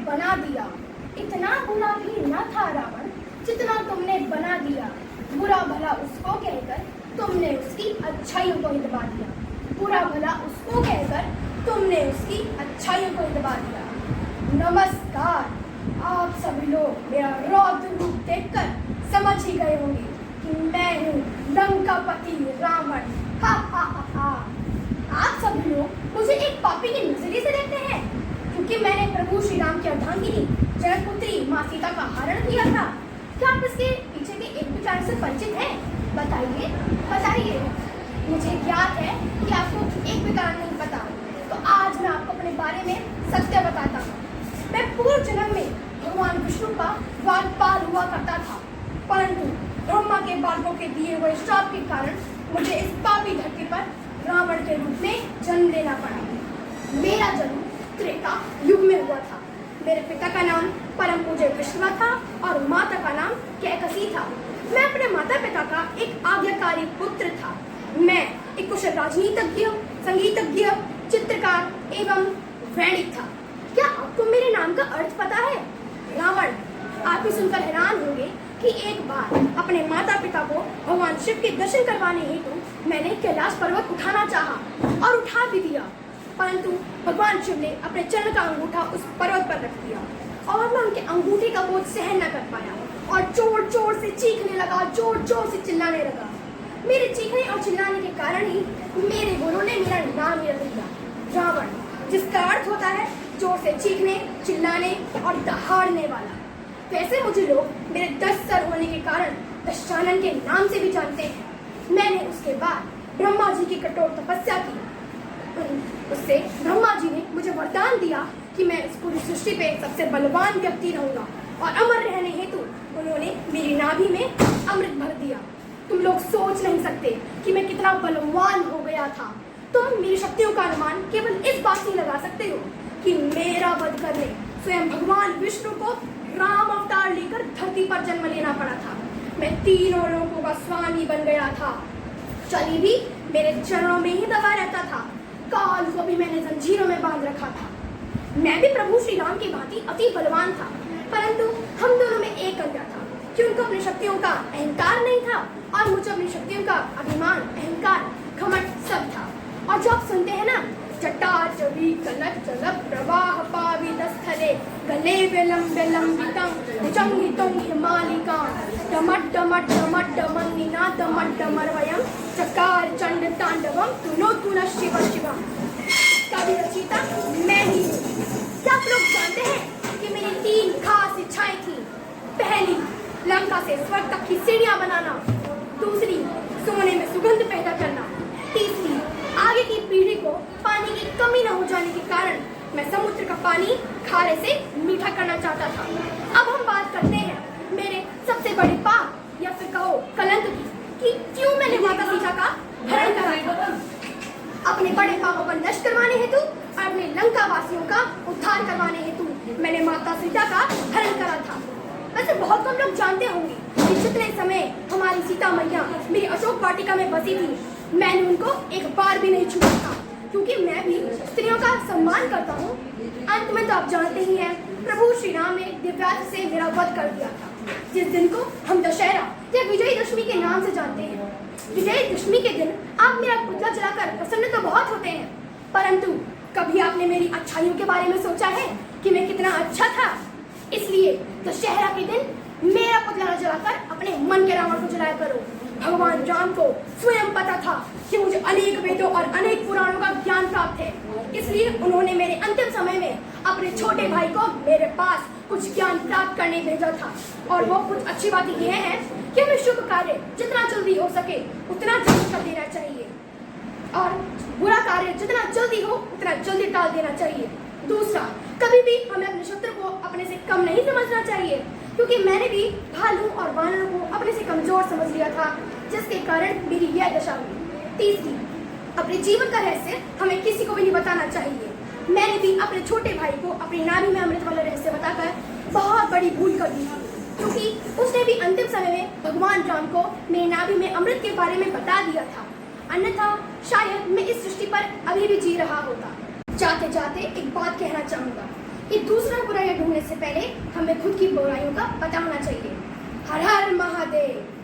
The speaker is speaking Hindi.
बना दिया। इतना बुरा भी न था रावण जितना तुमने बना दिया। बुरा भला उसको कहकर तुमने उसकी अच्छाइयों को ही दबा दिया। बुरा भला उसको कहकर तुमने उसकी अच्छाइयों को ही दबा दिया। नमस्कार, आप सभी लोग मेरा रौद्र रूप देखकर समझ ही गए होंगे कि मैं हूँ लंकापति रावण। हा हा हा हा। आप सभी लोग मुझे एक पापी के नजरिए से देखते हैं क्योंकि मैंने प्रभु श्री राम की अर्धांगिनी जनकपुत्री माँ सीता का हरण किया था। क्या आप इसके पीछे के एक विचार से परिचित हैं? बताइए बताइए। मुझे ज्ञात है कि आपको एक विकार नहीं पता, तो आज मैं आपको अपने बारे में सत्य बताता हूँ। मैं पूर्व जन्म में भगवान विष्णु का द्वारपाल हुआ करता था, परंतु ब्रह्मा के बालकों के दिए हुए श्राप के कारण मुझे इस पापी धरती पर रावण के रूप में जन्म लेना पड़ा। मेरा जन्म त्रेता युग में हुआ था। मेरे पिता का नाम परम पूज्य विश्वा था और माता का नाम कैकसी था। मैं अपने माता पिता का एक आज्ञाकारी पुत्र था। मैं एक कुशल राजनीतिज्ञ, संगीतज्ञ, चित्रकार एवं वैणिक था। क्या आपको मेरे नाम का अर्थ पता है? रावण। आप भी सुनकर हैरान होंगे कि एक बार अपने माता पिता को भगवान शिव के दर्शन करवाने हेतु मैंने कैलाश पर्वत उठाना चाहा और उठा भी दिया, परंतु भगवान शिव ने अपने चरण का अंगूठा उस पर्वत पर रख दिया और मैं उनके अंगूठे का बोझ सहन न कर पाया और जोर जोर से चीखने लगा, जोर जोर से चिल्लाने लगा। मेरे चीखने और चिल्लाने के कारण ही मेरे गुरु ने मेरा नाम ही रख दिया, रावण, जिसका अर्थ होता है जोर से चीखने, चिल्लाने और दहाड़ने वाला। वैसे मुझे लोग मेरे 10 सर होने के कारण दशानन के नाम से भी जानते हैं। मैंने उसके बाद ब्रह्मा जी की कठोर तपस्या की। उससे ब्रह्मा जी ने मुझे वरदान दिया कि मैं इस पूरी सृष्टि पे सबसे बलवान व्यक्ति रहूंगा और अमर रहने हेतु उन्होंने मेरी नाभि में अमृत भर दिया। तुम लोग सोच नहीं सकते कि मैं कितना बलवान हो गया था। तुम मेरी शक्तियों का अनुमान केवल इस बात से लगा सकते हो कि मेरा वध करने स्वयं भगवान विष्णु को राम अवतार लेकर धरती पर जन्म लेना पड़ा था। मैं तीनों लोगों का स्वामी बन गया था। चली भी मेरे चरणों में ही दबा रहता था। काल को भी मैंने जंजीरों में बांध रखा था। मैं भी प्रभु श्री राम की भांति अति बलवान था, परंतु हम दोनों में एक अंतर था कि उनको अपनी शक्तियों का अहंकार नहीं था और मुझे अपनी शक्तियों का अभिमान, अहंकार, घमंड सब था। और जो आप सुनते हैं ना, जटार जवी कलक जलक प्रवाह पावितस्थले गले विलंबे लंबितं भुजंगितं हिमालिका डमट डमट डमट डमन्निना डमट डमरवयं चकार चंड तांडवम तुनो न शिव शिवम। कवि रचयिता मैं ही हूँ। क्या आप लोग जानते हैं कि मेरी 3 खास इच्छाएं थी? पहली, लंका से स्वर्ग तक की सीढ़ियां बनाना। दूसरी, सोने में सुगंध पैदा करना। तीसरी, आगे की पीढ़ी को पानी की कमी न हो जाने के कारण मैं समुद्र का पानी खारे से मीठा करना चाहता था। अब हम बात करते हैं मेरे सबसे बड़े पाप या फिर कहो कलंक की, कि क्यों मैंने माता सीता का हरण कराया। अपने बड़े पापों पर नष्ट करवाने हेतु और अपने लंका वासियों का उद्धार करवाने हेतु मैंने माता सीता का हरण करा था। वैसे बहुत कम लोग जानते होंगे कि जितने समय हमारी सीता मैया मेरी अशोक वाटिका में बसी थी, मैंने उनको एक बार भी नहीं छुआ था, क्योंकि मैं भी स्त्रियों का सम्मान करता हूँ। अंत में तो आप जानते ही हैं, प्रभु श्री राम ने दिव्यास्त्र से मेरा वध कर दिया था, जिस दिन को हम दशहरा या विजयदशमी के नाम से जानते हैं। विजयदशमी के दिन आप मेरा पुतला जलाकर प्रसन्न तो बहुत होते हैं, परंतु कभी आपने मेरी अच्छाइयों के बारे में सोचा है कि मैं कितना अच्छा था? इसलिए दशहरा के दिन मेरा पुतला न जलाकर अपने मन के रावण को जलाया करो। भगवान राम को स्वयं पता था कि मुझे अनेक वेदों और अनेक पुराणों का ज्ञान प्राप्त है, इसलिए उन्होंने मेरे अंतिम समय में अपने छोटे भाई को मेरे पास कुछ ज्ञान प्राप्त करने भेजा था। और वो कुछ अच्छी बात यह है कि हमें शुभ कार्य जितना जल्दी हो सके उतना जल्दी कर देना चाहिए और बुरा कार्य जितना जल्दी हो उतना जल्दी टाल देना चाहिए। दूसरा, कभी भी हमें अपने शत्रु को अपने से कम नहीं समझना चाहिए, क्योंकि मैंने भी भालू और वानरों को अपने से कमजोर समझ लिया था, जिसके कारण मेरी यह दशा हुई। तीसरी, अपने जीवन का रहस्य हमें किसी को भी नहीं बताना चाहिए। मैंने भी अपने छोटे भाई को अपनी नाभि में अमृत वाला रहस्य बताकर बहुत बड़ी भूल कर दी थी, क्योंकि उसने भी अंतिम समय में भगवान राम को मेरी नाभि में अमृत के बारे में बता दिया था, अन्यथा शायद मैं इस सृष्टि पर अभी भी जी रहा होता। जाते जाते एक बात कहना चाहूंगा कि दूसरा बुराइयां ढूंढने से पहले हमें खुद की बुराइयों का पता होना चाहिए। हर हर महादेव।